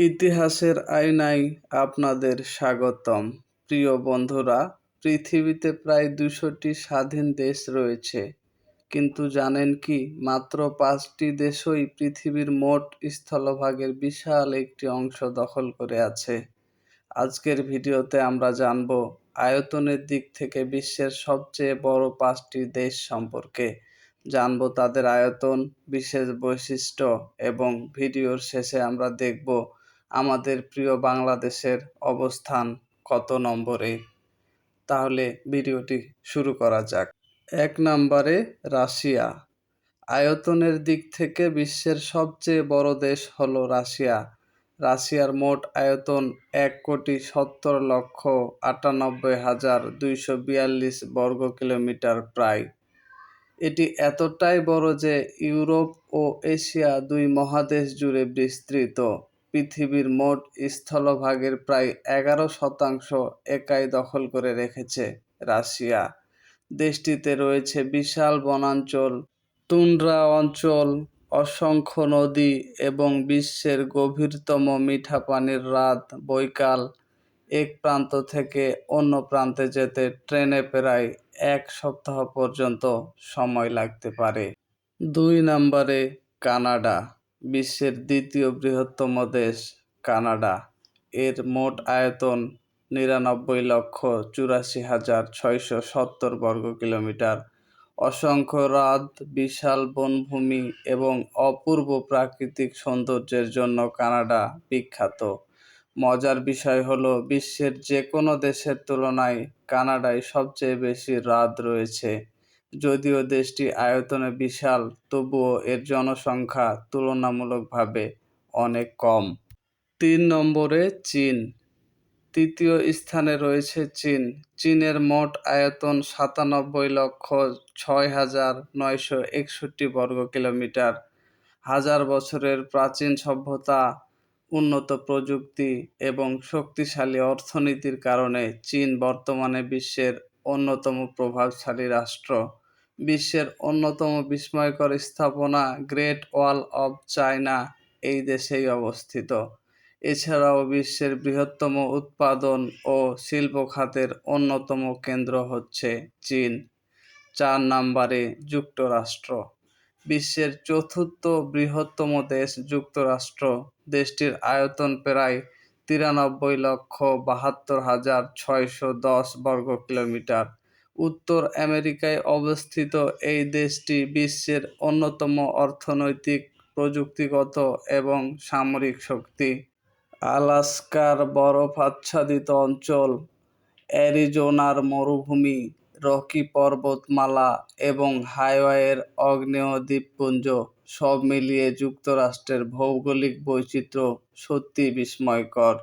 ইতিহাসের আয়নায় আপনাদের স্বাগতম। প্রিয় বন্ধুরা, পৃথিবীতে প্রায় ২০০টি স্বাধীন দেশ রয়েছে, কিন্তু জানেন কি মাত্র ৫টি দেশই পৃথিবীর মোট স্থলভাগের বিশাল একটি অংশ দখল করে আছে। আজকের ভিডিওতে আমরা জানব আয়তনের দিক থেকে বিশ্বের সবচেয়ে বড় ৫টি দেশ সম্পর্কে। জানব তাদের আয়তন, বিশেষ বৈশিষ্ট্য এবং ভিডিওর শেষে আমরা দেখব আমাদের প্রিয় বাংলাদেশের অবস্থান কত নম্বরে। তাহলে ভিডিওটি শুরু করা যাক। ১ নম্বরে রাশিয়া। আয়তনের দিক থেকে বিশ্বের সবচেয়ে বড় দেশ হলো রাশিয়া। রাশিয়ার মোট আয়তন ১,৯৮,৯৮,২৪২ বর্গ কিলোমিটার প্রায়। এটি এতটাই বড় যে ইউরোপ ও এশিয়া দুই মহাদেশ জুড়ে বিস্তৃত। পৃথিবীর মোট স্থলভাগের প্রায় ১১% একাই দখল করে রেখেছে রাশিয়া। দেশটিতে রয়েছে বিশাল বনাঞ্চল, তুন্দ্রা অঞ্চল, অসংখ্য নদী এবং বিশ্বের গভীরতম মিঠা পানির হ্রদ বৈকাল। এক প্রান্ত থেকে অন্য প্রান্তে যেতে ট্রেনে প্রায় ১ সপ্তাহ পর্যন্ত সময় লাগতে পারে। ২ নম্বরে কানাডা। বিশ্বের দ্বিতীয় বৃহত্তম দেশ কানাডা। এর মোট আয়তন ৯৯,৮৪,৬৭০ বর্গ কিলোমিটার। অসংখ্য হ্রদ, বিশাল বনভূমি এবং অপূর্ব প্রাকৃতিক সৌন্দর্যের জন্য কানাডা বিখ্যাত। মজার বিষয় হলো বিশ্বের যে কোনো দেশের তুলনায় কানাডায় সবচেয়ে বেশি হ্রদ রয়েছে। যদিও দেশটি আয়তনে বিশাল, তবুও এর জনসংখ্যা তুলনামূলকভাবে অনেক কম। ৩ নম্বরে চীন। তৃতীয় স্থানে রয়েছে চীন। চীনের মোট আয়তন ৯৭,০৬,৯৬১ বর্গ কিলোমিটার। হাজার বছরের প্রাচীন সভ্যতা, উন্নত প্রযুক্তি এবং শক্তিশালী অর্থনীতির কারণে চীন বর্তমানে বিশ্বের অন্যতম প্রভাবশালী রাষ্ট্র। বিশ্বের অন্যতম বিস্ময়কর স্থাপনা গ্রেট ওয়াল অব চায়না এই দেশেই অবস্থিত। এছাড়াও বিশ্বের বৃহত্তম উৎপাদন ও শিল্প খাতের অন্যতম কেন্দ্র হচ্ছে চীন। ৪ নম্বরে যুক্তরাষ্ট্র। বিশ্বের চতুর্থ বৃহত্তম দেশ যুক্তরাষ্ট্র। দেশটির আয়তন প্রায় ৯৩,৭২,৬১০ বর্গ কিলোমিটার। উত্তর আমেরিকায় অবস্থিত এই দেশটি বিশ্বের অন্যতম অর্থনৈতিক, প্রযুক্তিগত এবং সামরিক শক্তি। আলাস্কার বরফাচ্ছাদিত অঞ্চল, অ্যারিজোনার মরুভূমি, রকি পর্বতমালা এবং হাওয়াইয়ের আগ্নেয় দ্বীপপুঞ্জ সব মিলিয়ে যুক্তরাষ্ট্রের ভৌগোলিক বৈচিত্র্য সত্যিই বিস্ময়কর।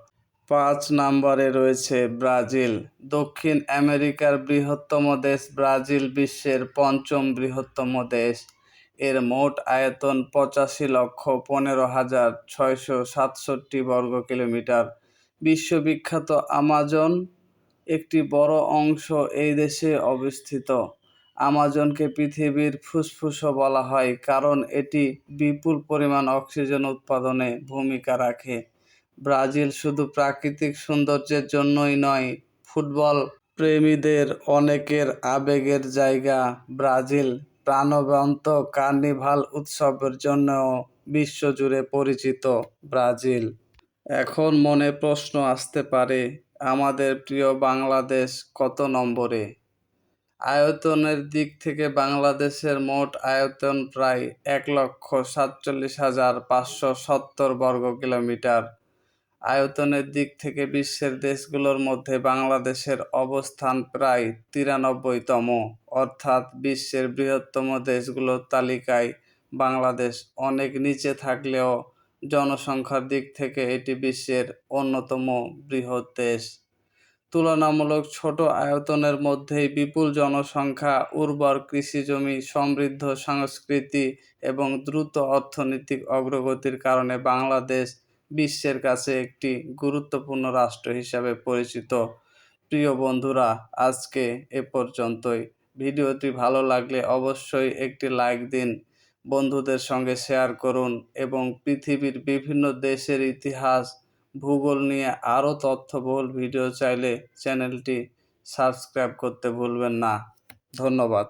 ৫ নম্বরে রয়েছে ব্রাজিল। দক্ষিণ আমেরিকার বৃহত্তম দেশ ব্রাজিল বিশ্বের ৫ম বৃহত্তম দেশ। এর মোট আয়তন ৮৫,১৫,৬৬৭ বর্গ কিলোমিটার। বিশ্ববিখ্যাত আমাজন একটি বড় অংশ এই দেশে অবস্থিত। আমাজনকে পৃথিবীর ফুসফুসও বলা হয় কারণ এটি বিপুল পরিমাণ অক্সিজেন উৎপাদনে ভূমিকা রাখে। ব্রাজিল শুধু প্রাকৃতিক সৌন্দর্যের জন্যই নয়, ফুটবল প্রেমীদের অনেকের আবেগের জায়গা। ব্রাজিল প্রাণবন্ত কার্নিভাল উৎসবের জন্যও বিশ্বজুড়ে পরিচিত। ব্রাজিল। এখন মনে প্রশ্ন আসতে পারে, আমাদের প্রিয় বাংলাদেশ কত নম্বরে? আয়তনের দিক থেকে বাংলাদেশের মোট আয়তন প্রায় ১,৪৭,৫৭০ বর্গ কিলোমিটার। আয়তনের দিক থেকে বিশ্বের দেশগুলোর মধ্যে বাংলাদেশের অবস্থান প্রায় ৯৩তম, অর্থাৎ বিশ্বের বৃহত্তম দেশগুলোর তালিকায় বাংলাদেশ অনেক নিচে থাকলেও জনসংখ্যার দিক থেকে এটি বিশ্বের অন্যতম বৃহৎ দেশ। তুলনামূলক ছোট আয়তনের মধ্যেই বিপুল জনসংখ্যা, উর্বর কৃষিজমি, সমৃদ্ধ সংস্কৃতি এবং দ্রুত অর্থনৈতিক অগ্রগতির কারণে বাংলাদেশ বিশ্বের কাছে একটি গুরুত্বপূর্ণ রাষ্ট্র হিসাবে পরিচিত। প্রিয় বন্ধুরা, আজকে এ পর্যন্তই। ভিডিওটি ভালো লাগলে অবশ্যই একটি লাইক দিন, বন্ধুদের সঙ্গে শেয়ার করুন এবং পৃথিবীর বিভিন্ন দেশের ইতিহাস ভূগোল নিয়ে আরও তথ্যবহুল ভিডিও চাইলে চ্যানেলটি সাবস্ক্রাইব করতে ভুলবেন না। ধন্যবাদ।